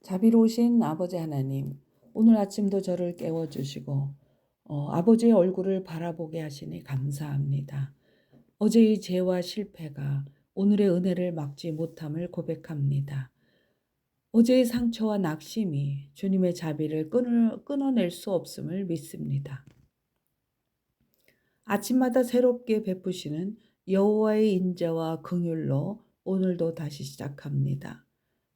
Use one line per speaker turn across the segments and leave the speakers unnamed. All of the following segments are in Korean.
자비로우신 아버지 하나님, 오늘 아침도 저를 깨워주시고 아버지의 얼굴을 바라보게 하시니 감사합니다. 어제의 죄와 실패가 오늘의 은혜를 막지 못함을 고백합니다. 어제의 상처와 낙심이 주님의 자비를 끊어낼 수 없음을 믿습니다. 아침마다 새롭게 베푸시는 여호와의 인자와 긍휼로 오늘도 다시 시작합니다.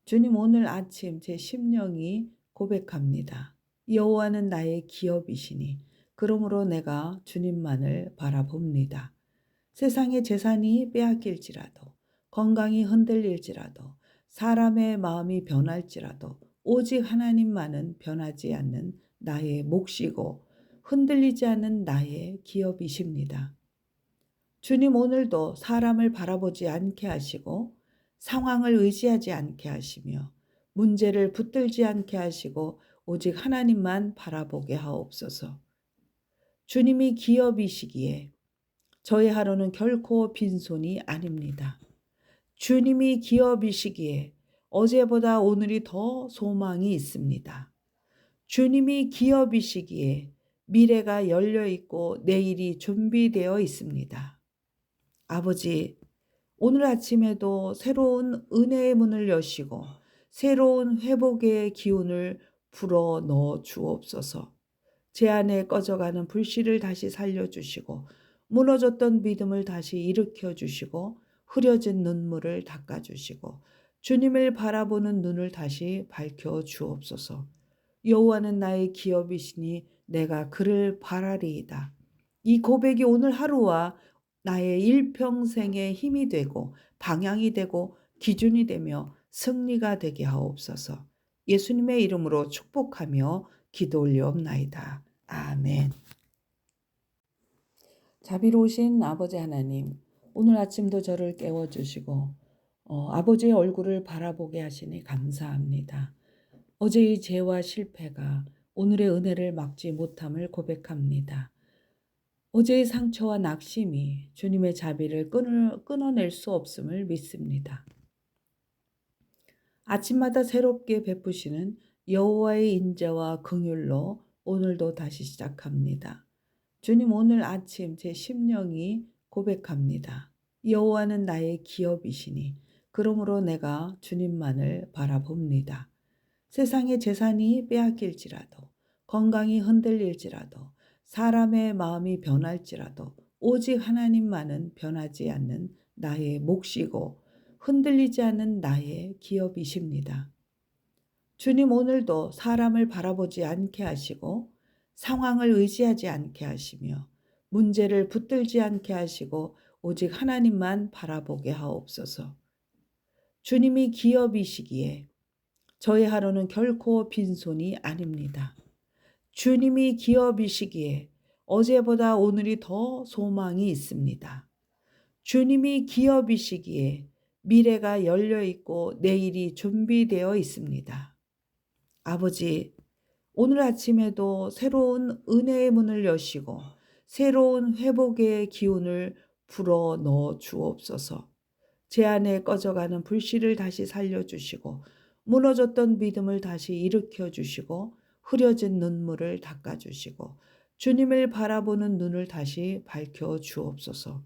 주님, 오늘 아침 제 심령이 고백합니다. 여호와는 나의 기업이시니 그러므로 내가 주님만을 바라봅니다. 세상의 재산이 빼앗길지라도, 건강이 흔들릴지라도, 사람의 마음이 변할지라도 오직 하나님만은 변하지 않는 나의 몫이고 흔들리지 않는 나의 기업이십니다. 주님, 오늘도 사람을 바라보지 않게 하시고 상황을 의지하지 않게 하시며 문제를 붙들지 않게 하시고 오직 하나님만 바라보게 하옵소서. 주님이 기업이시기에 저의 하루는 결코 빈손이 아닙니다. 주님이 기업이시기에 어제보다 오늘이 더 소망이 있습니다. 주님이 기업이시기에 미래가 열려 있고 내일이 준비되어 있습니다. 아버지, 오늘 아침에도 새로운 은혜의 문을 여시고 새로운 회복의 기운을 불어 넣어 주옵소서. 제 안에 꺼져가는 불씨를 다시 살려주시고 무너졌던 믿음을 다시 일으켜 주시고 흐려진 눈물을 닦아주시고 주님을 바라보는 눈을 다시 밝혀 주옵소서. 여호와는 나의 기업이시니 내가 그를 바라리이다. 이 고백이 오늘 하루와 나의 일평생의 힘이 되고 방향이 되고 기준이 되며 승리가 되게 하옵소서. 예수님의 이름으로 축복하며 기도 올리옵나이다. 아멘. 자비로우신 아버지 하나님, 오늘 아침도 저를 깨워주시고 아버지의 얼굴을 바라보게 하시니 감사합니다. 어제의 죄와 실패가 오늘의 은혜를 막지 못함을 고백합니다. 어제의 상처와 낙심이 주님의 자비를 끊어낼 수 없음을 믿습니다. 아침마다 새롭게 베푸시는 여호와의 인자와 긍휼로 오늘도 다시 시작합니다. 주님, 오늘 아침 제 심령이 고백합니다. 여호와는 나의 기업이시니 그러므로 내가 주님만을 바라봅니다. 세상의 재산이 빼앗길지라도, 건강이 흔들릴지라도, 사람의 마음이 변할지라도 오직 하나님만은 변하지 않는 나의 몫이고 흔들리지 않는 나의 기업이십니다. 주님, 오늘도 사람을 바라보지 않게 하시고 상황을 의지하지 않게 하시며 문제를 붙들지 않게 하시고 오직 하나님만 바라보게 하옵소서. 주님이 기업이시기에 저의 하루는 결코 빈손이 아닙니다. 주님이 기업이시기에 어제보다 오늘이 더 소망이 있습니다. 주님이 기업이시기에 미래가 열려 있고 내일이 준비되어 있습니다. 아버지, 오늘 아침에도 새로운 은혜의 문을 여시고 새로운 회복의 기운을 불어 넣어 주옵소서. 제 안에 꺼져가는 불씨를 다시 살려주시고 무너졌던 믿음을 다시 일으켜 주시고 흐려진 눈물을 닦아주시고 주님을 바라보는 눈을 다시 밝혀 주옵소서.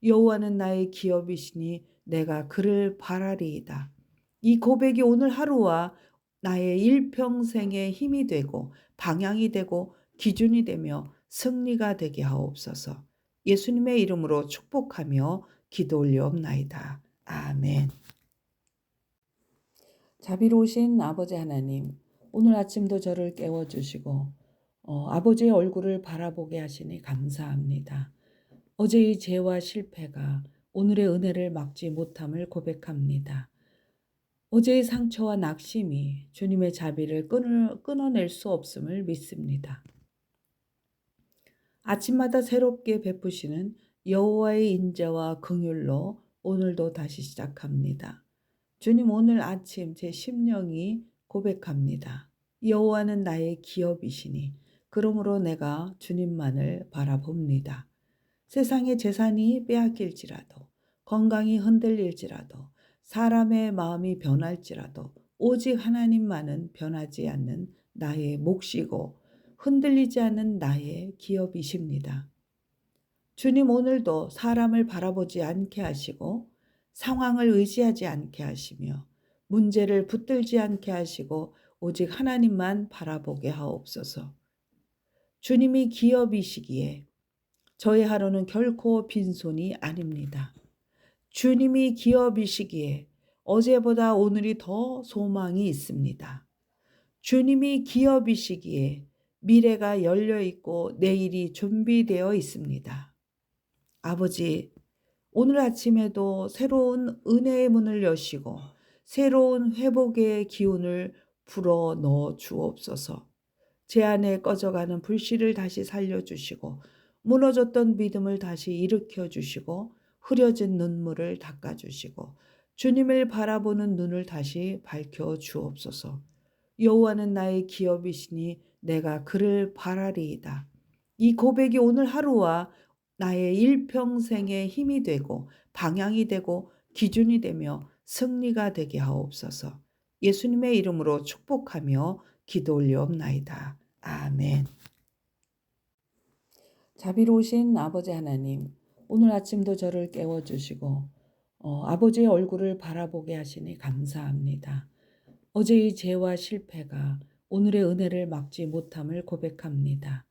여호와는 나의 기업이시니 내가 그를 바라리이다. 이 고백이 오늘 하루와 나의 일평생의 힘이 되고 방향이 되고 기준이 되며 승리가 되게 하옵소서. 예수님의 이름으로 축복하며 기도 올리옵나이다. 아멘. 자비로우신 아버지 하나님, 오늘 아침도 저를 깨워주시고 아버지의 얼굴을 바라보게 하시니 감사합니다. 어제의 죄와 실패가 오늘의 은혜를 막지 못함을 고백합니다. 어제의 상처와 낙심이 주님의 자비를 끊어낼 수 없음을 믿습니다. 아침마다 새롭게 베푸시는 여호와의 인자와 긍휼로 오늘도 다시 시작합니다. 주님, 오늘 아침 제 심령이 고백합니다. 여호와는 나의 기업이시니 그러므로 내가 주님만을 바라봅니다. 세상의 재산이 빼앗길지라도, 건강이 흔들릴지라도, 사람의 마음이 변할지라도 오직 하나님만은 변하지 않는 나의 몫이고 흔들리지 않는 나의 기업이십니다. 주님 오늘도 사람을 바라보지 않게 하시고 상황을 의지하지 않게 하시며 문제를 붙들지 않게 하시고 오직 하나님만 바라보게 하옵소서. 주님이 기업이시기에 저의 하루는 결코 빈손이 아닙니다. 주님이 기업이시기에 어제보다 오늘이 더 소망이 있습니다. 주님이 기업이시기에 미래가 열려 있고 내일이 준비되어 있습니다. 아버지, 오늘 아침에도 새로운 은혜의 문을 여시고 새로운 회복의 기운을 불어 넣어 주옵소서. 제 안에 꺼져가는 불씨를 다시 살려주시고 무너졌던 믿음을 다시 일으켜 주시고 흐려진 눈물을 닦아주시고 주님을 바라보는 눈을 다시 밝혀 주옵소서. 여호와는 나의 기업이시니 내가 그를 바라리이다. 이 고백이 오늘 하루와 나의 일평생의 힘이 되고 방향이 되고 기준이 되며 승리가 되게 하옵소서. 예수님의 이름으로 축복하며 기도 올리옵나이다. 아멘. 자비로우신 아버지 하나님, 오늘 아침도 저를 깨워주시고 아버지의 얼굴을 바라보게 하시니 감사합니다. 어제의 죄와 실패가 오늘의 은혜를 막지 못함을 고백합니다.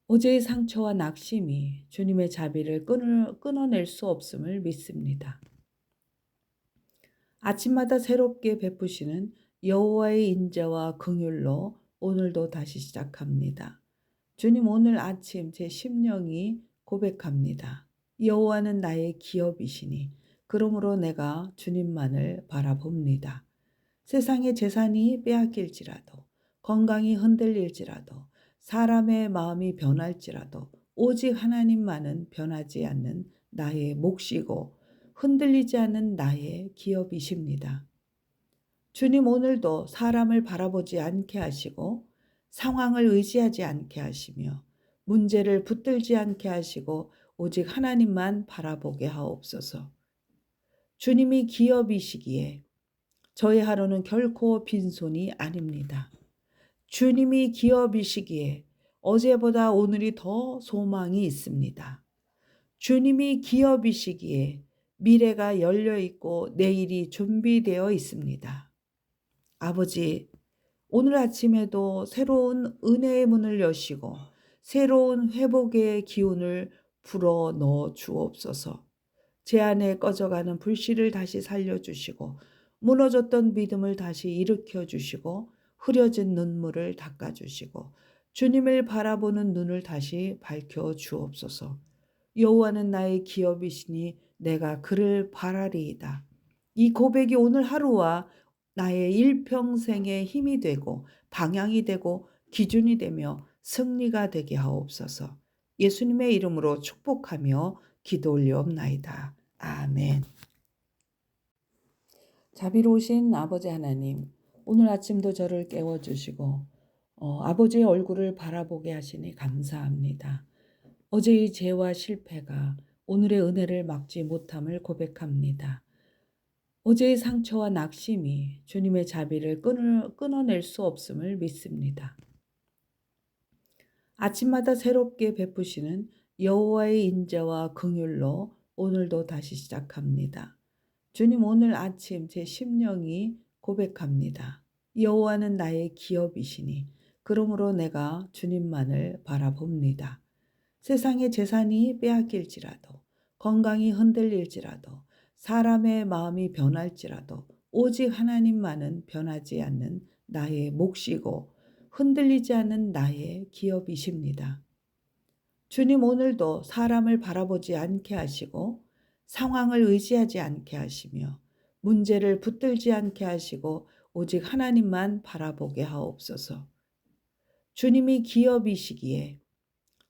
어제의 상처와 낙심이 주님의 자비를 끊어낼 수 없음을 믿습니다. 아침마다 새롭게 베푸시는 여호와의 인자와 긍휼로 오늘도 다시 시작합니다. 주님 오늘 아침 제 심령이 고백합니다. 여호와는 나의 기업이시니 그러므로 내가 주님만을 바라봅니다. 세상의 재산이 빼앗길지라도 건강이 흔들릴지라도 사람의 마음이 변할지라도 오직 하나님만은 변하지 않는 나의 몫이고 흔들리지 않는 나의 기업이십니다. 주님 오늘도 사람을 바라보지 않게 하시고 상황을 의지하지 않게 하시며 문제를 붙들지 않게 하시고 오직 하나님만 바라보게 하옵소서. 주님이 기업이시기에 저의 하루는 결코 빈손이 아닙니다. 주님이 기업이시기에 어제보다 오늘이 더 소망이 있습니다. 주님이 기업이시기에 미래가 열려 있고 내일이 준비되어 있습니다. 아버지, 오늘 아침에도 새로운 은혜의 문을 여시고 새로운 회복의 기운을 불어 넣어 주옵소서. 제 안에 꺼져가는 불씨를 다시 살려주시고 무너졌던 믿음을 다시 일으켜 주시고 흐려진 눈물을 닦아주시고 주님을 바라보는 눈을 다시 밝혀 주옵소서. 여호와는 나의 기업이시니 내가 그를 바라리이다. 이 고백이 오늘 하루와 나의 일평생의 힘이 되고 방향이 되고 기준이 되며 승리가 되게 하옵소서. 예수님의 이름으로 축복하며 기도 올리옵나이다. 아멘. 자비로우신 아버지 하나님, 오늘 아침도 저를 깨워주시고 아버지의 얼굴을 바라보게 하시니 감사합니다. 어제의 죄와 실패가 오늘의 은혜를 막지 못함을 고백합니다. 어제의 상처와 낙심이 주님의 자비를 끊어낼 수 없음을 믿습니다. 아침마다 새롭게 베푸시는 여호와의 인자와 긍휼로 오늘도 다시 시작합니다. 주님 오늘 아침 제 심령이 고백합니다. 여호와는 나의 기업이시니 그러므로 내가 주님만을 바라봅니다. 세상의 재산이 빼앗길지라도 건강이 흔들릴지라도 사람의 마음이 변할지라도 오직 하나님만은 변하지 않는 나의 몫이고 흔들리지 않는 나의 기업이십니다. 주님 오늘도 사람을 바라보지 않게 하시고 상황을 의지하지 않게 하시며 문제를 붙들지 않게 하시고 오직 하나님만 바라보게 하옵소서. 주님이 기업이시기에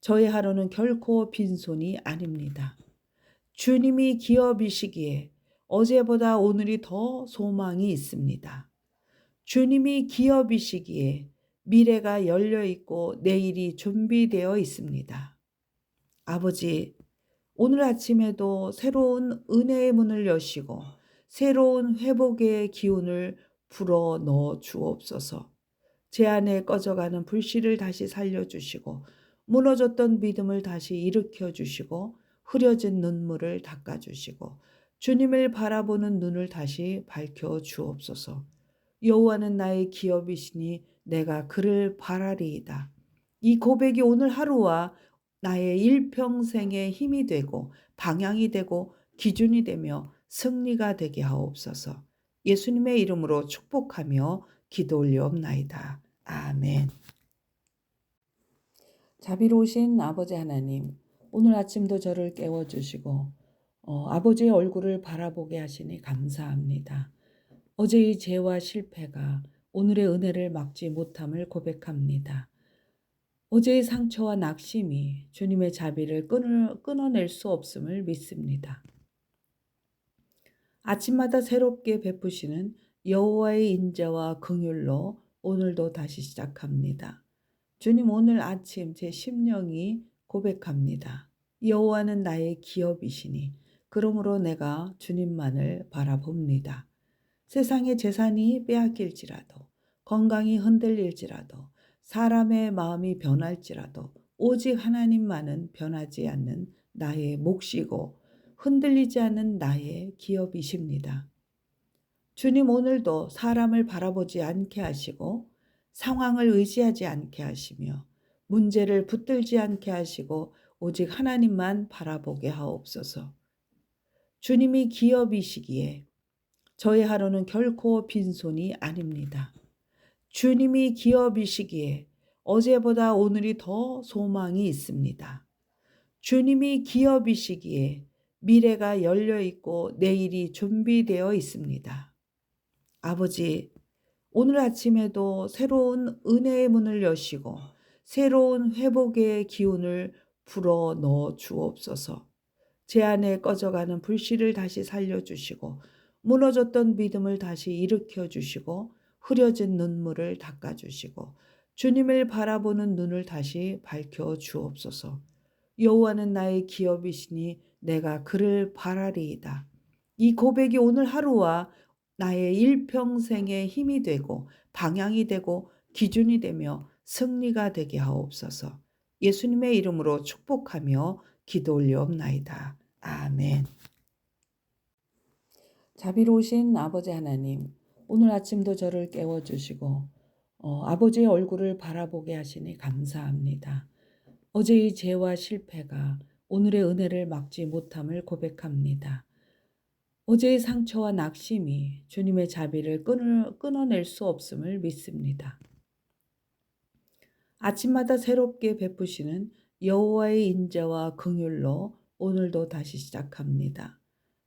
저의 하루는 결코 빈손이 아닙니다. 주님이 기업이시기에 어제보다 오늘이 더 소망이 있습니다. 주님이 기업이시기에 미래가 열려 있고 내일이 준비되어 있습니다. 아버지, 오늘 아침에도 새로운 은혜의 문을 여시고 새로운 회복의 기운을 불어 넣어 주옵소서. 제 안에 꺼져가는 불씨를 다시 살려주시고 무너졌던 믿음을 다시 일으켜 주시고 흐려진 눈물을 닦아주시고 주님을 바라보는 눈을 다시 밝혀 주옵소서. 여호와는 나의 기업이시니 내가 그를 바라리이다. 이 고백이 오늘 하루와 나의 일평생의 힘이 되고 방향이 되고 기준이 되며 승리가 되게 하옵소서. 예수님의 이름으로 축복하며 기도 올리옵나이다. 아멘. 자비로우신 아버지 하나님, 오늘 아침도 저를 깨워주시고 아버지의 얼굴을 바라보게 하시니 감사합니다. 어제의 죄와 실패가 오늘의 은혜를 막지 못함을 고백합니다. 어제의 상처와 낙심이 주님의 자비를 끊어낼 수 없음을 믿습니다. 아침마다 새롭게 베푸시는 여호와의 인자와 긍휼로 오늘도 다시 시작합니다. 주님, 오늘 아침 제 심령이 고백합니다. 여호와는 나의 기업이시니 그러므로 내가 주님만을 바라봅니다. 세상의 재산이 빼앗길지라도 건강이 흔들릴지라도 사람의 마음이 변할지라도 오직 하나님만은 변하지 않는 나의 몫이고 흔들리지 않는 나의 기업이십니다. 주님, 오늘도 사람을 바라보지 않게 하시고 상황을 의지하지 않게 하시며 문제를 붙들지 않게 하시고 오직 하나님만 바라보게 하옵소서. 주님이 기업이시기에 저의 하루는 결코 빈손이 아닙니다. 주님이 기업이시기에 어제보다 오늘이 더 소망이 있습니다. 주님이 기업이시기에 미래가 열려 있고 내일이 준비되어 있습니다. 아버지, 오늘 아침에도 새로운 은혜의 문을 여시고 새로운 회복의 기운을 불어 넣어 주옵소서. 제 안에 꺼져가는 불씨를 다시 살려주시고 무너졌던 믿음을 다시 일으켜 주시고 흐려진 눈물을 닦아주시고 주님을 바라보는 눈을 다시 밝혀 주옵소서. 여호와는 나의 기업이시니 내가 그를 바라리이다. 이 고백이 오늘 하루와 나의 일평생의 힘이 되고 방향이 되고 기준이 되며 승리가 되게 하옵소서. 예수님의 이름으로 축복하며 기도 올리옵나이다. 아멘. 자비로우신 아버지 하나님, 오늘 아침도 저를 깨워주시고 아버지의 얼굴을 바라보게 하시니 감사합니다. 어제의 죄와 실패가 오늘의 은혜를 막지 못함을 고백합니다. 어제의 상처와 낙심이 주님의 자비를 끊어낼 수 없음을 믿습니다. 아침마다 새롭게 베푸시는 여호와의 인자와 긍휼로 오늘도 다시 시작합니다.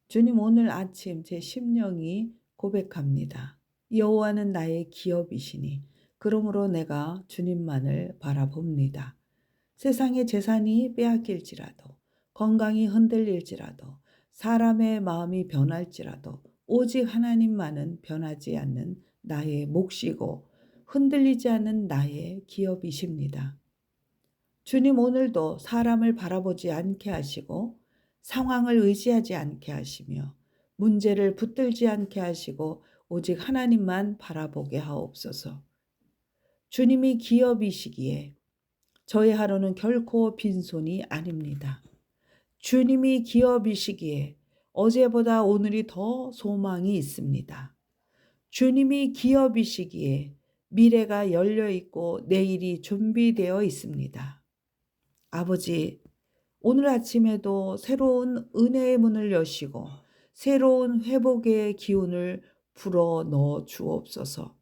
주님, 오늘 아침 제 심령이 고백합니다. 여호와는 나의 기업이시니 그러므로 내가 주님만을 바라봅니다. 세상의 재산이 빼앗길지라도 건강이 흔들릴지라도 사람의 마음이 변할지라도 오직 하나님만은 변하지 않는 나의 몫이고 흔들리지 않는 나의 기업이십니다. 주님, 오늘도 사람을 바라보지 않게 하시고 상황을 의지하지 않게 하시며 문제를 붙들지 않게 하시고 오직 하나님만 바라보게 하옵소서. 주님이 기업이시기에 저의 하루는 결코 빈손이 아닙니다. 주님이 기업이시기에 어제보다 오늘이 더 소망이 있습니다. 주님이 기업이시기에 미래가 열려 있고 내일이 준비되어 있습니다. 아버지, 오늘 아침에도 새로운 은혜의 문을 여시고 새로운 회복의 기운을 불어 넣어 주옵소서.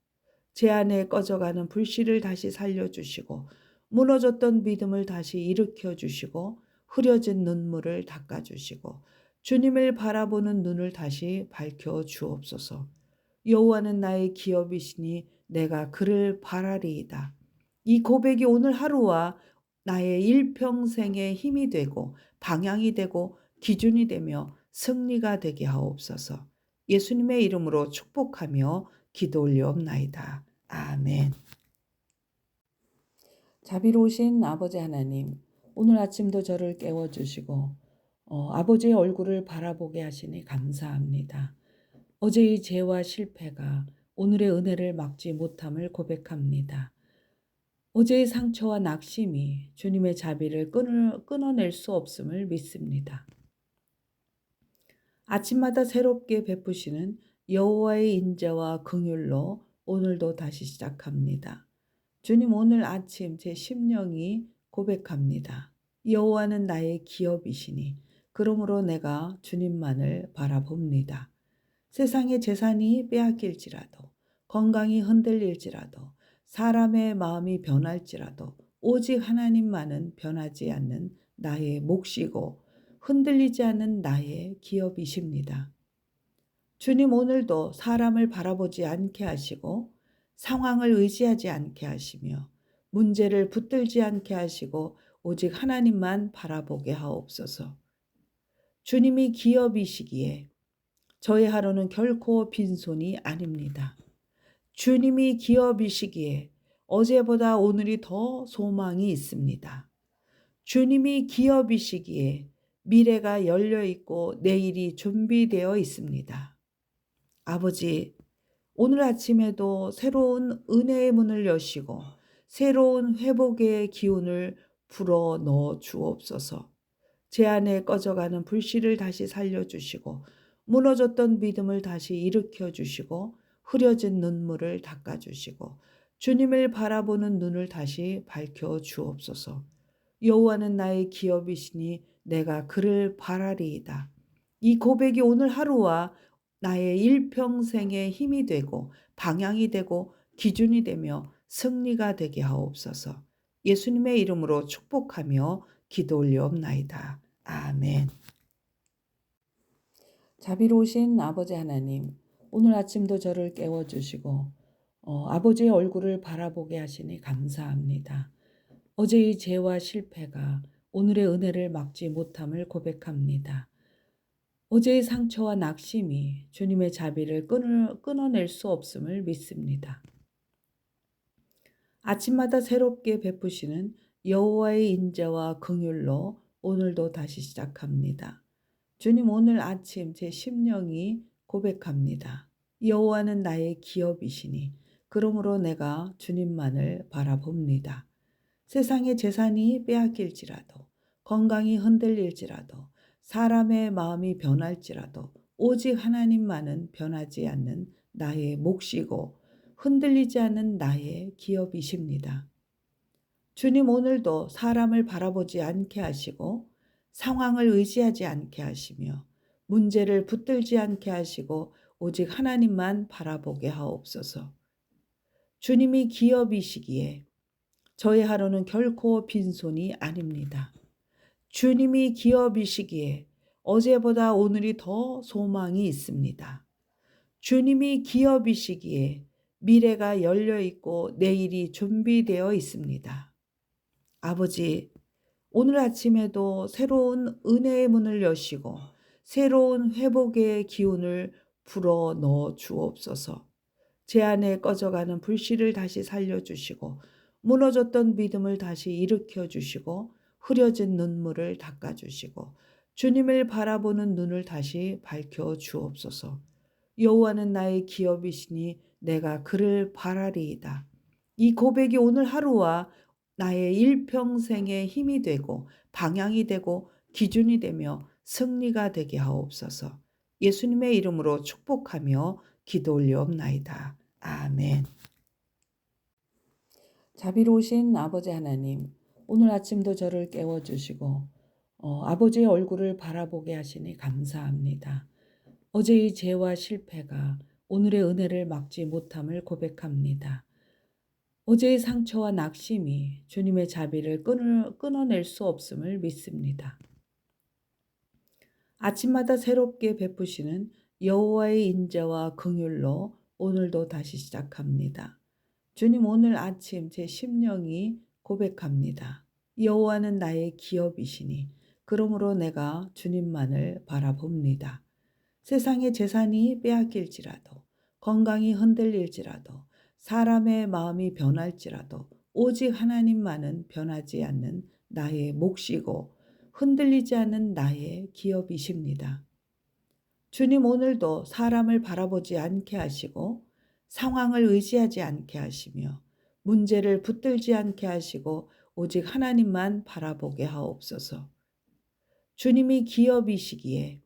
제 안에 꺼져가는 불씨를 다시 살려주시고 무너졌던 믿음을 다시 일으켜 주시고 흐려진 눈물을 닦아주시고 주님을 바라보는 눈을 다시 밝혀 주옵소서. 여호와는 나의 기업이시니 내가 그를 바라리이다. 이 고백이 오늘 하루와 나의 일평생의 힘이 되고 방향이 되고 기준이 되며 승리가 되게 하옵소서. 예수님의 이름으로 축복하며 기도 올리옵나이다. 아멘. 자비로우신 아버지 하나님, 오늘 아침도 저를 깨워주시고 아버지의 얼굴을 바라보게 하시니 감사합니다. 어제의 죄와 실패가 오늘의 은혜를 막지 못함을 고백합니다. 어제의 상처와 낙심이 주님의 자비를 끊어낼 수 없음을 믿습니다. 아침마다 새롭게 베푸시는 여호와의 인자와 긍휼로 오늘도 다시 시작합니다. 주님, 오늘 아침 제 심령이 고백합니다. 여호와는 나의 기업이시니 그러므로 내가 주님만을 바라봅니다. 세상의 재산이 빼앗길지라도, 건강이 흔들릴지라도, 사람의 마음이 변할지라도 오직 하나님만은 변하지 않는 나의 몫이고 흔들리지 않는 나의 기업이십니다. 주님, 오늘도 사람을 바라보지 않게 하시고 상황을 의지하지 않게 하시며 문제를 붙들지 않게 하시고 오직 하나님만 바라보게 하옵소서. 주님이 기업이시기에 저의 하루는 결코 빈손이 아닙니다. 주님이 기업이시기에 어제보다 오늘이 더 소망이 있습니다. 주님이 기업이시기에 미래가 열려 있고 내일이 준비되어 있습니다. 아버지, 오늘 아침에도 새로운 은혜의 문을 여시고 새로운 회복의 기운을 불어 넣어 주옵소서. 제 안에 꺼져가는 불씨를 다시 살려주시고 무너졌던 믿음을 다시 일으켜 주시고 흐려진 눈물을 닦아주시고 주님을 바라보는 눈을 다시 밝혀 주옵소서. 여호와는 나의 기업이시니 내가 그를 바라리이다. 이 고백이 오늘 하루와 나의 일평생의 힘이 되고 방향이 되고 기준이 되며 승리가 되게 하옵소서. 예수님의 이름으로 축복하며 기도 올려옵나이다. 아멘. 자비로우신 아버지 하나님, 오늘 아침도 저를 깨워주시고 아버지의 얼굴을 바라보게 하시니 감사합니다. 어제의 죄와 실패가 오늘의 은혜를 막지 못함을 고백합니다. 어제의 상처와 낙심이 주님의 자비를 끊어낼 수 없음을 믿습니다. 아침마다 새롭게 베푸시는 여호와의 인자와 긍휼로 오늘도 다시 시작합니다. 주님, 오늘 아침 제 심령이 고백합니다. 여호와는 나의 기업이시니 그러므로 내가 주님만을 바라봅니다. 세상의 재산이 빼앗길지라도, 건강이 흔들릴지라도, 사람의 마음이 변할지라도 오직 하나님만은 변하지 않는 나의 몫이고 흔들리지 않는 나의 기업이십니다. 주님, 오늘도 사람을 바라보지 않게 하시고 상황을 의지하지 않게 하시며 문제를 붙들지 않게 하시고 오직 하나님만 바라보게 하옵소서. 주님이 기업이시기에 저의 하루는 결코 빈손이 아닙니다. 주님이 기업이시기에 어제보다 오늘이 더 소망이 있습니다. 주님이 기업이시기에 미래가 열려 있고 내일이 준비되어 있습니다. 아버지, 오늘 아침에도 새로운 은혜의 문을 여시고 새로운 회복의 기운을 불어 넣어 주옵소서. 제 안에 꺼져가는 불씨를 다시 살려주시고 무너졌던 믿음을 다시 일으켜 주시고 흐려진 눈물을 닦아주시고 주님을 바라보는 눈을 다시 밝혀 주옵소서. 여호와는 나의 기업이시니 내가 그를 바라리이다. 이 고백이 오늘 하루와 나의 일평생의 힘이 되고 방향이 되고 기준이 되며 승리가 되게 하옵소서. 예수님의 이름으로 축복하며 기도 올려옵나이다. 아멘. 자비로우신 아버지 하나님, 오늘 아침도 저를 깨워주시고 아버지의 얼굴을 바라보게 하시니 감사합니다. 어제의 죄와 실패가 오늘의 은혜를 막지 못함을 고백합니다. 어제의 상처와 낙심이 주님의 자비를 끊어낼 수 없음을 믿습니다. 아침마다 새롭게 베푸시는 여호와의 인자와 긍휼로 오늘도 다시 시작합니다. 주님, 오늘 아침 제 심령이 고백합니다. 여호와는 나의 기업이시니 그러므로 내가 주님만을 바라봅니다. 세상의 재산이 빼앗길지라도, 건강이 흔들릴지라도, 사람의 마음이 변할지라도 오직 하나님만은 변하지 않는 나의 몫이고 흔들리지 않는 나의 기업이십니다. 주님, 오늘도 사람을 바라보지 않게 하시고 상황을 의지하지 않게 하시며 문제를 붙들지 않게 하시고 오직 하나님만 바라보게 하옵소서. 주님이 기업이시기에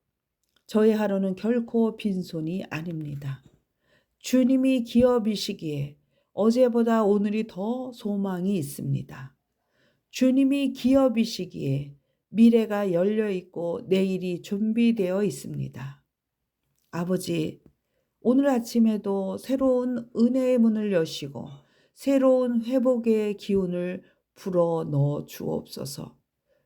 저의 하루는 결코 빈손이 아닙니다. 주님이 기업이시기에 어제보다 오늘이 더 소망이 있습니다. 주님이 기업이시기에 미래가 열려 있고 내일이 준비되어 있습니다. 아버지, 오늘 아침에도 새로운 은혜의 문을 여시고 새로운 회복의 기운을 불어 넣어 주옵소서.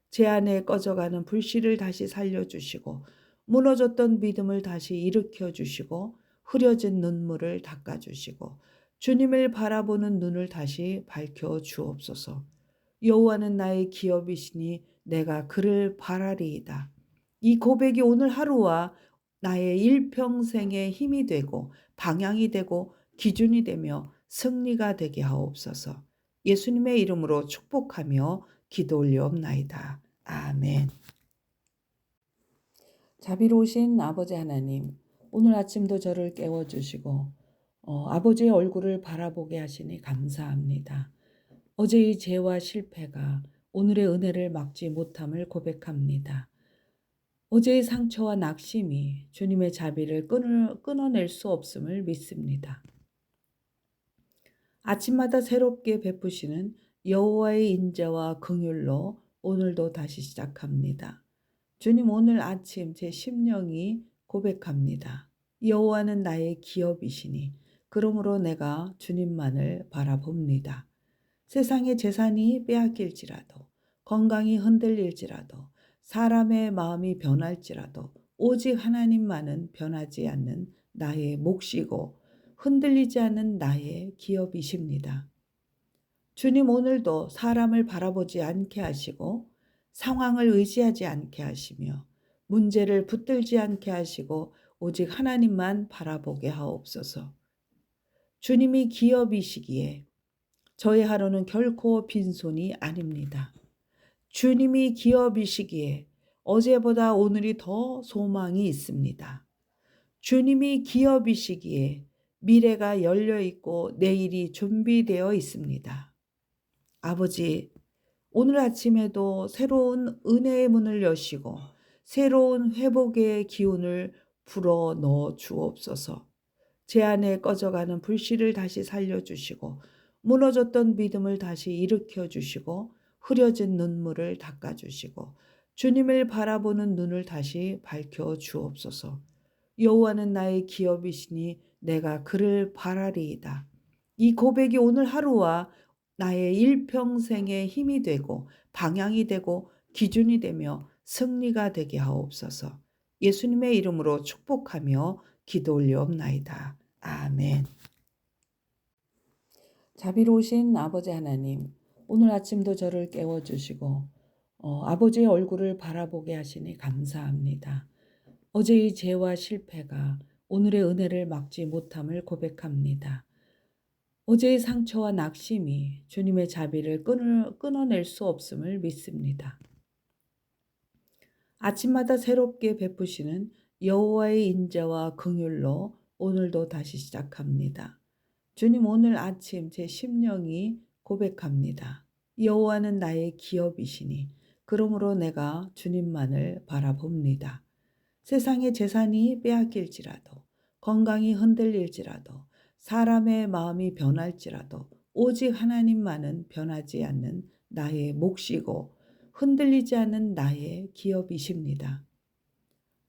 제 안에 꺼져가는 불씨를 다시 살려주시고 무너졌던 믿음을 다시 일으켜 주시고 흐려진 눈물을 닦아주시고 주님을 바라보는 눈을 다시 밝혀 주옵소서. 여호와는 나의 기업이시니 내가 그를 바라리이다. 이 고백이 오늘 하루와 나의 일평생의 힘이 되고 방향이 되고 기준이 되며 승리가 되게 하옵소서. 예수님의 이름으로 축복하며 기도 올리옵나이다. 아멘. 자비로우신 아버지 하나님, 오늘 아침도 저를 깨워주시고 아버지의 얼굴을 바라보게 하시니 감사합니다. 어제의 죄와 실패가 오늘의 은혜를 막지 못함을 고백합니다. 어제의 상처와 낙심이 주님의 자비를 끊어낼 수 없음을 믿습니다. 아침마다 새롭게 베푸시는 여호와의 인자와 긍휼로 오늘도 다시 시작합니다. 주님, 오늘 아침 제 심령이 고백합니다. 여호와는 나의 기업이시니 그러므로 내가 주님만을 바라봅니다. 세상의 재산이 빼앗길지라도 건강이 흔들릴지라도 사람의 마음이 변할지라도 오직 하나님만은 변하지 않는 나의 몫이고 흔들리지 않는 나의 기업이십니다. 주님, 오늘도 사람을 바라보지 않게 하시고 상황을 의지하지 않게 하시며 문제를 붙들지 않게 하시고 오직 하나님만 바라보게 하옵소서. 주님이 기업이시기에 저의 하루는 결코 빈손이 아닙니다. 주님이 기업이시기에 어제보다 오늘이 더 소망이 있습니다. 주님이 기업이시기에 미래가 열려 있고 내일이 준비되어 있습니다. 아버지, 오늘 아침에도 새로운 은혜의 문을 여시고 새로운 회복의 기운을 불어 넣어 주옵소서. 제 안에 꺼져가는 불씨를 다시 살려주시고 무너졌던 믿음을 다시 일으켜 주시고 흐려진 눈물을 닦아주시고 주님을 바라보는 눈을 다시 밝혀 주옵소서. 여호와는 나의 기업이시니 내가 그를 바라리이다. 이 고백이 오늘 하루와 나의 일평생의 힘이 되고 방향이 되고 기준이 되며 승리가 되게 하옵소서. 예수님의 이름으로 축복하며 기도 올리옵나이다. 아멘. 자비로우신 아버지 하나님, 오늘 아침도 저를 깨워주시고 아버지의 얼굴을 바라보게 하시니 감사합니다. 어제의 죄와 실패가 오늘의 은혜를 막지 못함을 고백합니다. 어제의 상처와 낙심이 주님의 자비를 끊어낼 수 없음을 믿습니다. 아침마다 새롭게 베푸시는 여호와의 인자와 긍휼로 오늘도 다시 시작합니다. 주님, 오늘 아침 제 심령이 고백합니다. 여호와는 나의 기업이시니 그러므로 내가 주님만을 바라봅니다. 세상의 재산이 빼앗길지라도 건강이 흔들릴지라도 사람의 마음이 변할지라도 오직 하나님만은 변하지 않는 나의 몫이고 흔들리지 않는 나의 기업이십니다.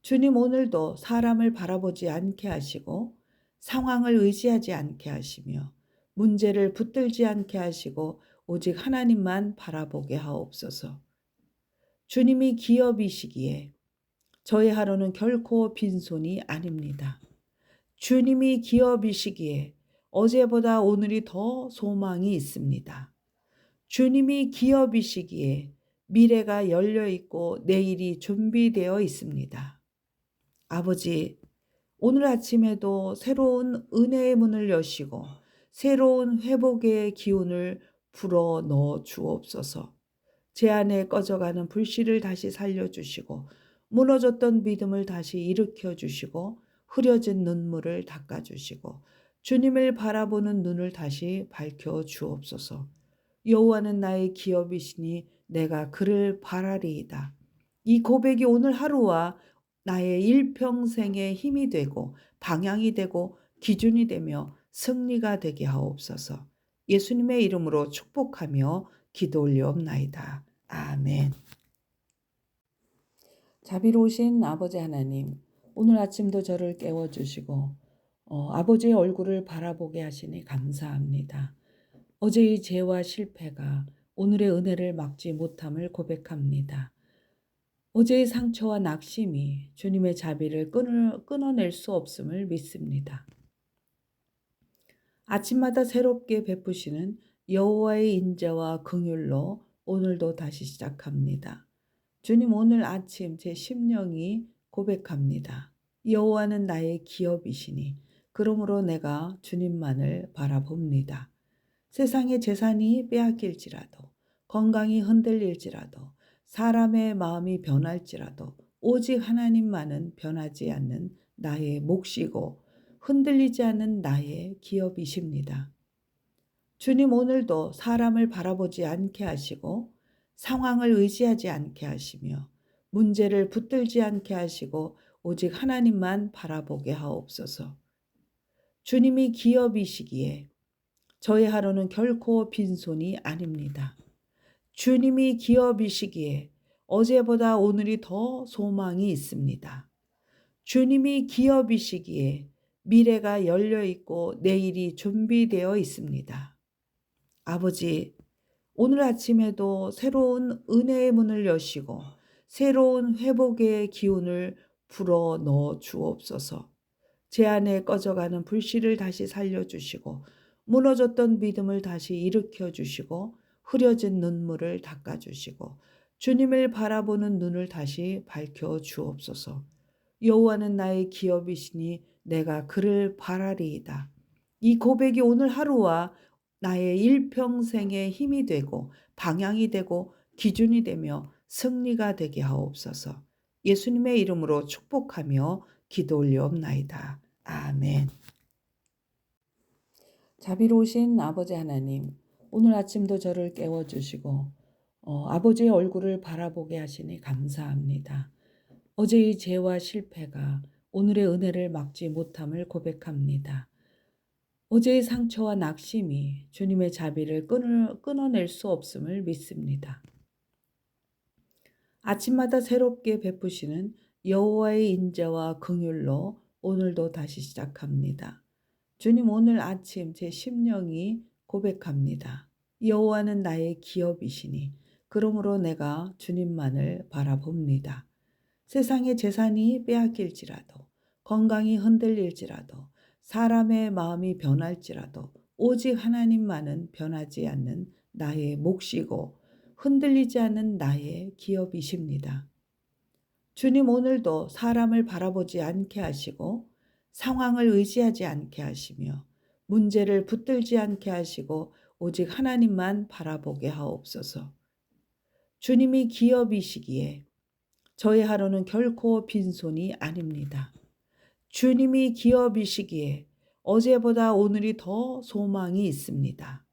주님, 오늘도 사람을 바라보지 않게 하시고 상황을 의지하지 않게 하시며 문제를 붙들지 않게 하시고 오직 하나님만 바라보게 하옵소서. 주님이 기업이시기에 저의 하루는 결코 빈손이 아닙니다. 주님이 기업이시기에 어제보다 오늘이 더 소망이 있습니다. 주님이 기업이시기에 미래가 열려 있고 내일이 준비되어 있습니다. 아버지, 오늘 아침에도 새로운 은혜의 문을 여시고 새로운 회복의 기운을 불어 넣어 주옵소서. 제 안에 꺼져가는 불씨를 다시 살려주시고 무너졌던 믿음을 다시 일으켜 주시고 흐려진 눈물을 닦아주시고 주님을 바라보는 눈을 다시 밝혀 주옵소서. 여호와는 나의 기업이시니 내가 그를 바라리이다. 이 고백이 오늘 하루와 나의 일평생의 힘이 되고 방향이 되고 기준이 되며 승리가 되게 하옵소서. 예수님의 이름으로 축복하며 기도 올리옵나이다. 아멘. 자비로우신 아버지 하나님, 오늘 아침도 저를 깨워주시고 아버지의 얼굴을 바라보게 하시니 감사합니다. 어제의 죄와 실패가 오늘의 은혜를 막지 못함을 고백합니다. 어제의 상처와 낙심이 주님의 자비를 끊어낼 수 없음을 믿습니다. 아침마다 새롭게 베푸시는 여호와의 인자와 긍휼로 오늘도 다시 시작합니다. 주님, 오늘 아침 제 심령이 고백합니다. 여호와는 나의 기업이시니 그러므로 내가 주님만을 바라봅니다. 세상의 재산이 빼앗길지라도, 건강이 흔들릴지라도, 사람의 마음이 변할지라도 오직 하나님만은 변하지 않는 나의 몫이고 흔들리지 않는 나의 기업이십니다. 주님, 오늘도 사람을 바라보지 않게 하시고 상황을 의지하지 않게 하시며 문제를 붙들지 않게 하시고 오직 하나님만 바라보게 하옵소서. 주님이 기업이시기에 저의 하루는 결코 빈손이 아닙니다. 주님이 기업이시기에 어제보다 오늘이 더 소망이 있습니다. 주님이 기업이시기에 미래가 열려 있고 내일이 준비되어 있습니다. 아버지, 오늘 아침에도 새로운 은혜의 문을 여시고 새로운 회복의 기운을 불어 넣어 주옵소서. 제 안에 꺼져가는 불씨를 다시 살려주시고 무너졌던 믿음을 다시 일으켜 주시고 흐려진 눈물을 닦아주시고 주님을 바라보는 눈을 다시 밝혀 주옵소서. 여호와는 나의 기업이시니 내가 그를 바라리이다. 이 고백이 오늘 하루와 나의 일평생의 힘이 되고 방향이 되고 기준이 되며 승리가 되게 하옵소서. 예수님의 이름으로 축복하며 기도 올리옵나이다. 아멘. 자비로우신 아버지 하나님, 오늘 아침도 저를 깨워주시고 아버지의 얼굴을 바라보게 하시니 감사합니다. 어제의 죄와 실패가 오늘의 은혜를 막지 못함을 고백합니다. 어제의 상처와 낙심이 주님의 자비를 끊어낼 수 없음을 믿습니다. 아침마다 새롭게 베푸시는 여호와의 인자와 긍휼로 오늘도 다시 시작합니다. 주님, 오늘 아침 제 심령이 고백합니다. 여호와는 나의 기업이시니 그러므로 내가 주님만을 바라봅니다. 세상의 재산이 빼앗길지라도, 건강이 흔들릴지라도, 사람의 마음이 변할지라도 오직 하나님만은 변하지 않는 나의 몫이고 흔들리지 않는 나의 기업이십니다. 주님, 오늘도 사람을 바라보지 않게 하시고 상황을 의지하지 않게 하시며 문제를 붙들지 않게 하시고 오직 하나님만 바라보게 하옵소서. 주님이 기업이시기에 저의 하루는 결코 빈손이 아닙니다. 주님이 기업이시기에 어제보다 오늘이 더 소망이 있습니다.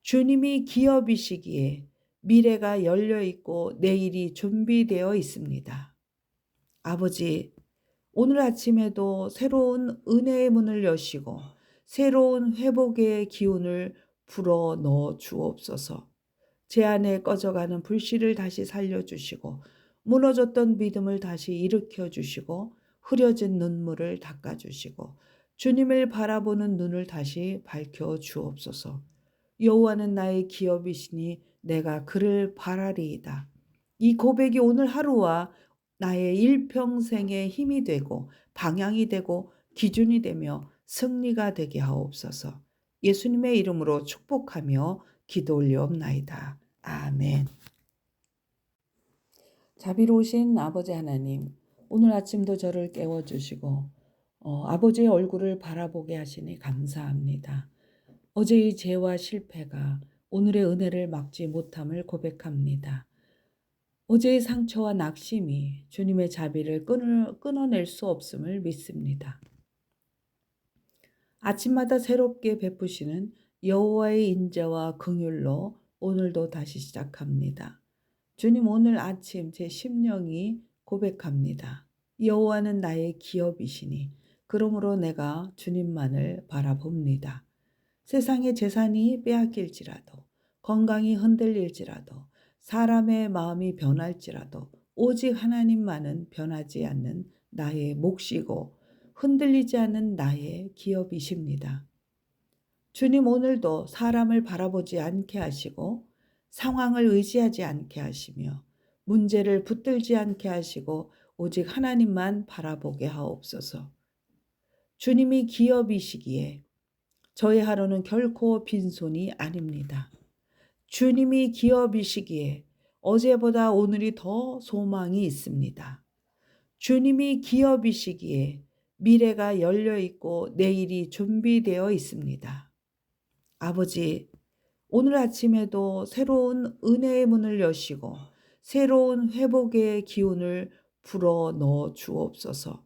주님이 기업이시기에 미래가 열려 있고 내일이 준비되어 있습니다. 아버지, 오늘 아침에도 새로운 은혜의 문을 여시고 새로운 회복의 기운을 불어 넣어 주옵소서. 제 안에 꺼져가는 불씨를 다시 살려주시고 무너졌던 믿음을 다시 일으켜 주시고 흐려진 눈물을 닦아주시고 주님을 바라보는 눈을 다시 밝혀 주옵소서. 여호와는 나의 기업이시니 내가 그를 바라리이다. 이 고백이 오늘 하루와 나의 일평생의 힘이 되고 방향이 되고 기준이 되며 승리가 되게 하옵소서. 예수님의 이름으로 축복하며 기도 올리옵나이다. 아멘. 자비로우신 아버지 하나님, 오늘 아침도 저를 깨워주시고 아버지의 얼굴을 바라보게 하시니 감사합니다. 어제의 죄와 실패가 오늘의 은혜를 막지 못함을 고백합니다. 어제의 상처와 낙심이 주님의 자비를 끊어낼 수 없음을 믿습니다. 아침마다 새롭게 베푸시는 여호와의 인자와 긍휼로 오늘도 다시 시작합니다. 주님, 오늘 아침 제 심령이 고백합니다. 여호와는 나의 기업이시니 그러므로 내가 주님만을 바라봅니다. 세상의 재산이 빼앗길지라도, 건강이 흔들릴지라도, 사람의 마음이 변할지라도 오직 하나님만은 변하지 않는 나의 몫이고 흔들리지 않는 나의 기업이십니다. 주님, 오늘도 사람을 바라보지 않게 하시고 상황을 의지하지 않게 하시며 문제를 붙들지 않게 하시고 오직 하나님만 바라보게 하옵소서. 주님이 기업이시기에 저의 하루는 결코 빈손이 아닙니다. 주님이 기업이시기에 어제보다 오늘이 더 소망이 있습니다. 주님이 기업이시기에 미래가 열려 있고 내일이 준비되어 있습니다. 아버지, 오늘 아침에도 새로운 은혜의 문을 여시고 새로운 회복의 기운을 불어 넣어 주옵소서.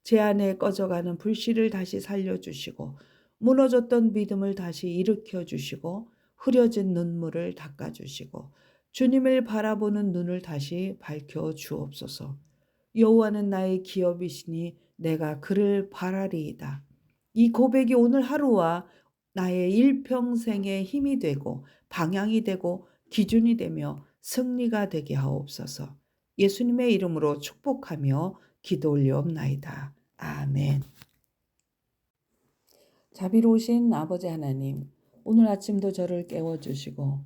제 안에 꺼져가는 불씨를 다시 살려주시고 무너졌던 믿음을 다시 일으켜 주시고 흐려진 눈물을 닦아주시고 주님을 바라보는 눈을 다시 밝혀 주옵소서. 여호와는 나의 기업이시니 내가 그를 바라리이다. 이 고백이 오늘 하루와 나의 일평생의 힘이 되고 방향이 되고 기준이 되며 승리가 되게 하옵소서. 예수님의 이름으로 축복하며 기도 올리옵나이다. 아멘. 자비로우신 아버지 하나님, 오늘 아침도 저를 깨워주시고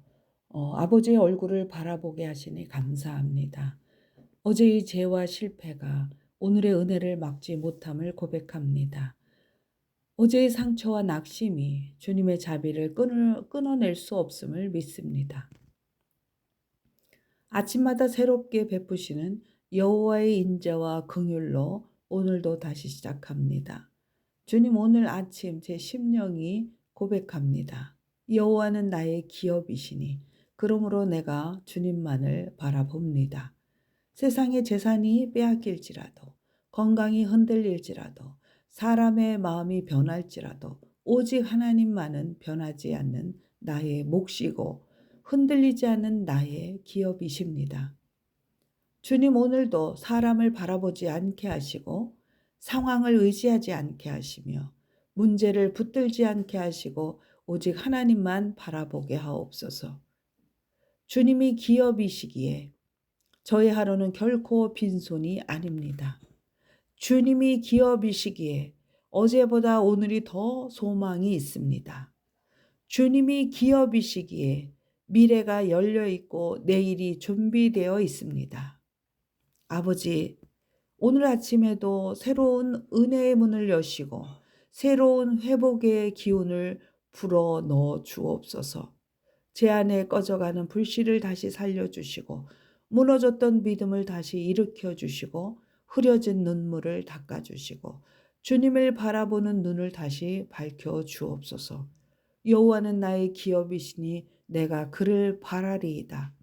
아버지의 얼굴을 바라보게 하시니 감사합니다. 어제의 죄와 실패가 오늘의 은혜를 막지 못함을 고백합니다. 어제의 상처와 낙심이 주님의 자비를 끊어낼 수 없음을 믿습니다. 아침마다 새롭게 베푸시는 여호와의 인자와 긍휼로 오늘도 다시 시작합니다. 주님, 오늘 아침 제 심령이 고백합니다. 여호와는 나의 기업이시니 그러므로 내가 주님만을 바라봅니다. 세상의 재산이 빼앗길지라도, 건강이 흔들릴지라도, 사람의 마음이 변할지라도 오직 하나님만은 변하지 않는 나의 몫이고 흔들리지 않는 나의 기업이십니다. 주님, 오늘도 사람을 바라보지 않게 하시고 상황을 의지하지 않게 하시며 문제를 붙들지 않게 하시고 오직 하나님만 바라보게 하옵소서. 주님이 기업이시기에 저의 하루는 결코 빈손이 아닙니다. 주님이 기업이시기에 어제보다 오늘이 더 소망이 있습니다. 주님이 기업이시기에 미래가 열려 있고 내일이 준비되어 있습니다. 아버지, 오늘 아침에도 새로운 은혜의 문을 여시고 새로운 회복의 기운을 불어 넣어 주옵소서. 제 안에 꺼져가는 불씨를 다시 살려주시고 무너졌던 믿음을 다시 일으켜 주시고 흐려진 눈물을 닦아주시고 주님을 바라보는 눈을 다시 밝혀 주옵소서. 여호와는 나의 기업이시니 내가 그를 바라리이다.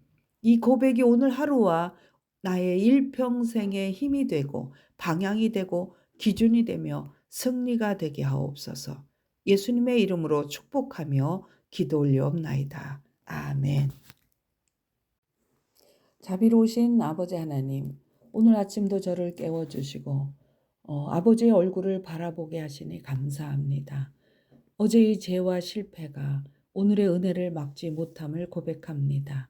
이 고백이 오늘 하루와 나의 일평생의 힘이 되고 방향이 되고 기준이 되며 승리가 되게 하옵소서. 예수님의 이름으로 축복하며 기도 올리옵나이다. 아멘. 자비로우신 아버지 하나님, 오늘 아침도 저를 깨워주시고 아버지의 얼굴을 바라보게 하시니 감사합니다. 어제의 죄와 실패가 오늘의 은혜를 막지 못함을 고백합니다.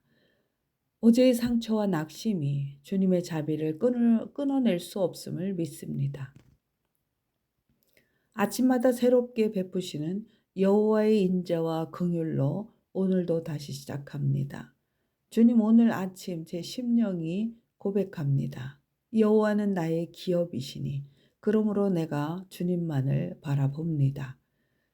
어제의 상처와 낙심이 주님의 자비를 끊어낼 수 없음을 믿습니다. 아침마다 새롭게 베푸시는 여호와의 인자와 긍휼로 오늘도 다시 시작합니다. 주님, 오늘 아침 제 심령이 고백합니다. 여호와는 나의 기업이시니 그러므로 내가 주님만을 바라봅니다.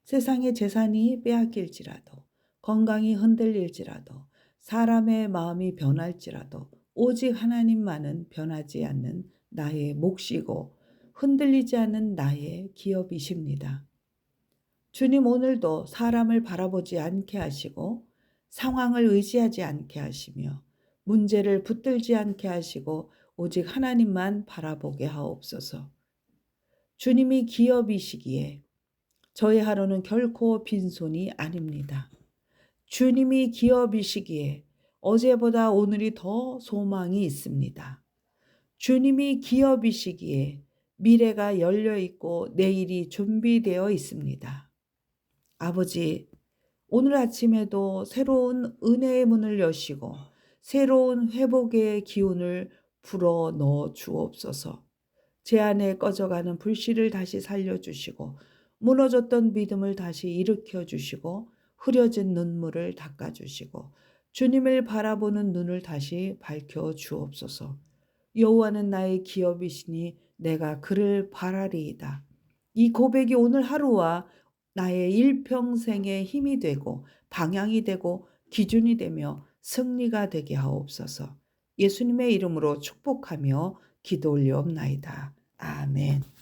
세상의 재산이 빼앗길지라도, 건강이 흔들릴지라도, 사람의 마음이 변할지라도 오직 하나님만은 변하지 않는 나의 몫이고 흔들리지 않는 나의 기업이십니다. 주님, 오늘도 사람을 바라보지 않게 하시고 상황을 의지하지 않게 하시며 문제를 붙들지 않게 하시고 오직 하나님만 바라보게 하옵소서. 주님이 기업이시기에 저의 하루는 결코 빈손이 아닙니다. 주님이 기업이시기에 어제보다 오늘이 더 소망이 있습니다. 주님이 기업이시기에 미래가 열려 있고 내일이 준비되어 있습니다. 아버지, 오늘 아침에도 새로운 은혜의 문을 여시고 새로운 회복의 기운을 불어 넣어 주옵소서. 제 안에 꺼져가는 불씨를 다시 살려주시고 무너졌던 믿음을 다시 일으켜 주시고 흐려진 눈물을 닦아주시고 주님을 바라보는 눈을 다시 밝혀 주옵소서. 여호와는 나의 기업이시니 내가 그를 바라리이다. 이 고백이 오늘 하루와 나의 일평생의 힘이 되고 방향이 되고 기준이 되며 승리가 되게 하옵소서. 예수님의 이름으로 축복하며 기도 올리옵나이다. 아멘.